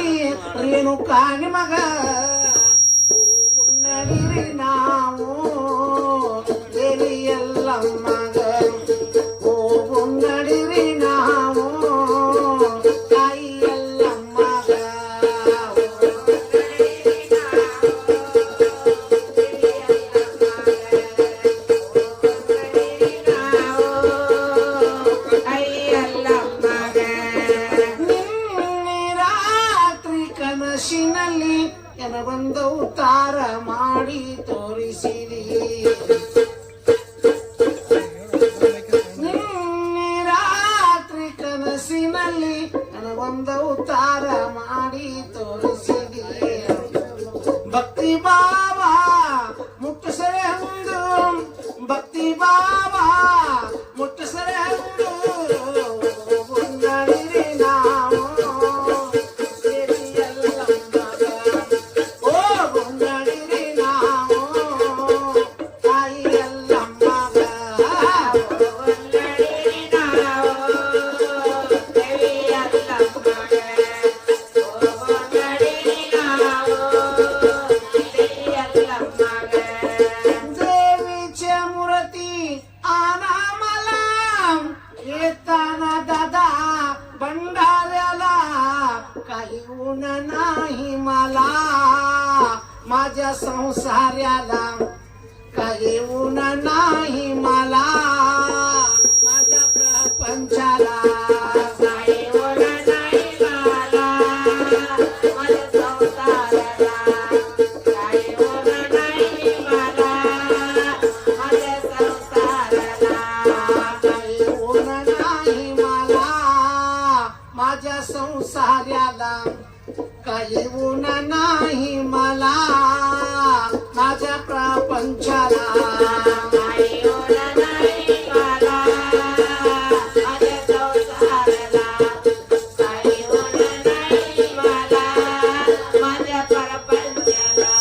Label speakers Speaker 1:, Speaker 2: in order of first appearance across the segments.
Speaker 1: ಮಾಲಿ ರೇಣುಕಾ ನಿಮಗ ನಡಿರಿ ನಾವು ದೇವಿ ಎಲ್ಲಮ್ಮಗ ಹೋಗು ನಡಿರಿ ನಾವು ತಾಯಿ ಎಲ್ಲಮ್ಮಗ ಕನಸಿನಲ್ಲಿ ಕೆಲವೊಂದು ಅವತಾರ ಮಾಡಿ ತೋರಿಸಿರಿ ನಿನ್ನೆ ರಾತ್ರಿ ಕನಸಿನಲ್ಲಿ ಕೆಲವೊಂದು ಅವತಾರ ಮಾಡಿ ತೋರಿಸಿರಿ ಭಕ್ತಿ ಬಾಬಾ ಮುಟ್ಟಸರೆ ಹಂದು ಭಕ್ತಿ ಬಾಬಾ ಮುಟ್ಟಸರೆ ಹಂದು दादा भंडाऱ्याला काही ऊन नाही मला माझ्या संसाराला काही ऊन नाही मला माझ्या प्रपंचाला काही ऊन नाही मला माझ्या संसाराला काही ऊन नाही मला माझ्या संसाराला काही ऊन नाही माझ्या संसाराला काही ऊन नाही मला माझ्या प्रपंचाला काही ऊन नाही मला माझ्या संसाराला काही ऊन नाही मला माझ्या प्रपंचाला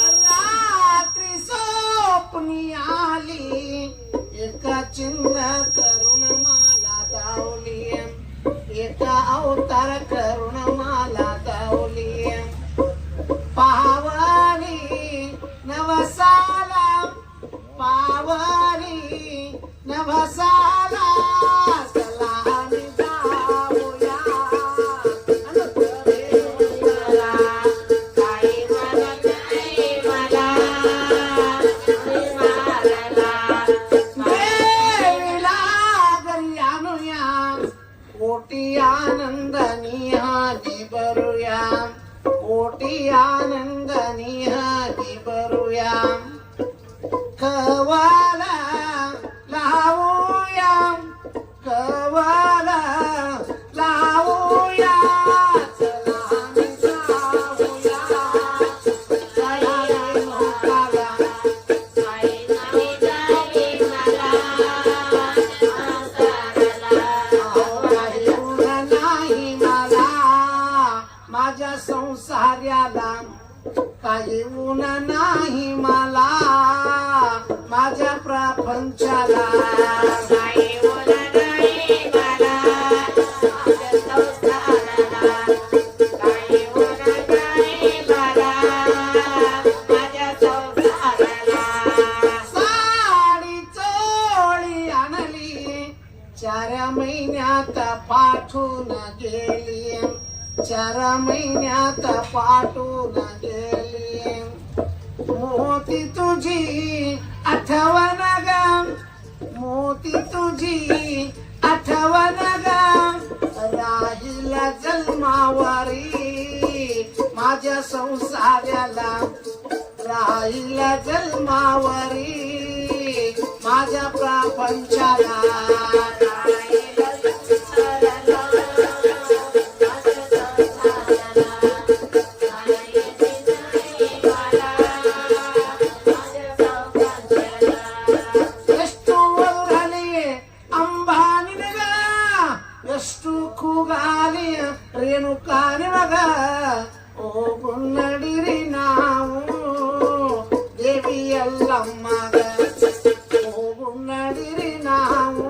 Speaker 1: रात्री स्वप्नी आली एका चिन्ह करून मला दावली एका अवतार करून मला दावली पावनी नवसाला पावनी नवसाला चला आम्ही जाऊया मला काही म्हणत नाही मला मारायला देवीला घरी आणूया कोटी आनंदनी हाती भरूया कोटी आनंदनी हाती भरूया कवाला लावूया कवाला लावूया चला आम्ही जाऊया चला नौकाला काही नाही जाई मला माझ्या संसाराला काही ऊन नाही मला माझ्या प्रपंचाला काही ऊन नाही मला माझ्या संसाराला काही ऊन नाही मला माझ्या संसाराला साडी चोळी आणली 4 महिन्यात पाठवून गेली 4 महिन्यात पाठवून गेली मोती तुझी आठवण ग मोती तुझी आठवण ग राहील जन्मावरी माझ्या संसाराला राहील जन्मावरी माझ्या प्रपंचाला ಕೂಗಾಲಿ ರೇಣುಕಾ ನಿಮಗ ಹೋಗು ನಡಿರಿ ನಾವು ದೇವಿ ಎಲ್ಲಮ್ಮಗ ಹೋಗು ನಡಿರಿ ನಾವು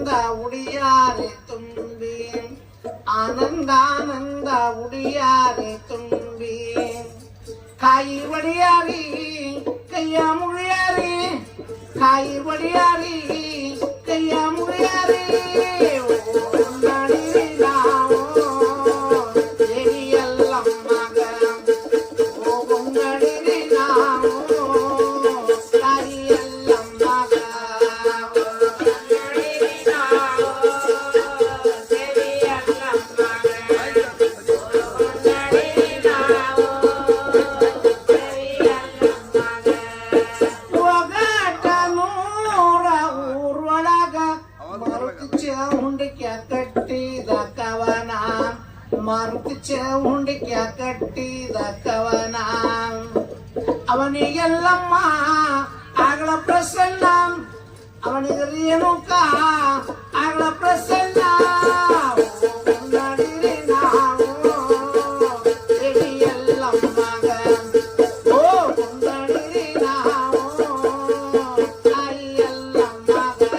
Speaker 1: ಉಡಿಯಾರೆ ತುಂಬಿ ಆನಂದಾನಂದ ಉಡಿಯಾರೆ ತುಂಬಿ ಕಾಯಿ ಒಡಿಯಾರಿ ಕೈಯ ಮುಗಿಯಾರಿ ಕಾಯಿ ಒಡಿಯಾರಿ ಕೈಯ ಮುಗಿಯಾರಿ ನಡಿರಿ ನಾವು ದೇವಿ ಎಲ್ಲಮ್ಮಗ ಹೋಗುಂಗಡಿರಿ ನಾವು ತಾಯಿ ಎಲ್ಲಮ್ಮಗ ಹೋಗುಂಗಡಿರಿ ನಾವು ದೇವಿ ಎಲ್ಲಮ್ಮಗ ಹೋಗುಂಗಡಿರಿ ನಾವು ದೇವಿ ಎಲ್ಲಮ್ಮಗ ಒಗಟ ನೂರ ಊರೊಳಗ ಮರುತಿ ಚೌಂಡಿಕ್ಯ ಕಟ್ಟಿದ ಕವನ ಮಾರುತಿ ಚೌಂಡಿಕ್ಯ ಕಟ್ಟಿದ ಕವನ ಅವನಿಗೆಲ್ಲಮ್ಮ ಆಗಲ ಪ್ರಸನ್ನ ಅವನಿಗೆ ರೇಣುಕ ಆಗಲ ಪ್ರಸನ್ನ ನಡಿರಿ ನಾವು ದೇವಿ ಎಲ್ಲಮ್ಮಗ ಓ ನಡಿರಿ ನಾವು ತಾಯಿ ಎಲ್ಲಮ್ಮಗ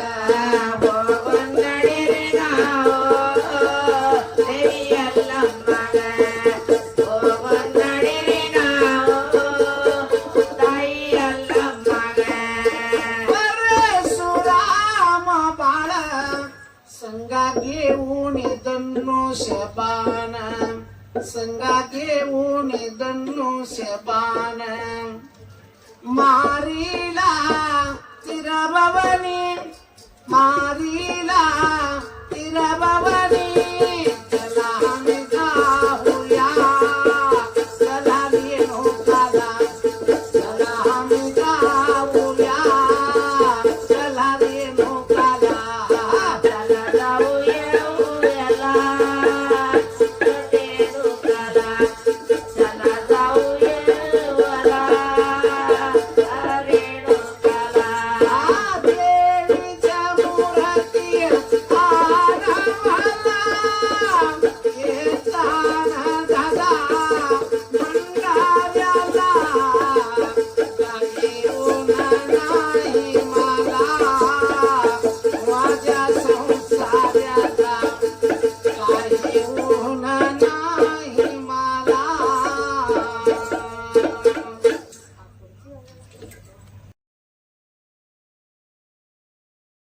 Speaker 1: ನಡಿರಿ ನಾವು ದೇವಿ ಎಲ್ಲಮ್ಮಗ ನಡಿರಿ ನಾವು ತಾಯಿ ಎಲ್ಲಮ್ಮಗ ಪರಶುರಾಮ ಬಾಳ ಸಂಗಾಗೆ ಉಣಿದನ್ನು ಶಬಾನ ಸಂಗಾಗೆ ಉಣಿದನ್ನು ಶಬಾನ ಮಾರಿಲಾ ತಿರಬವನಿ ಮಾರಿಲಾ ತಿರಬವ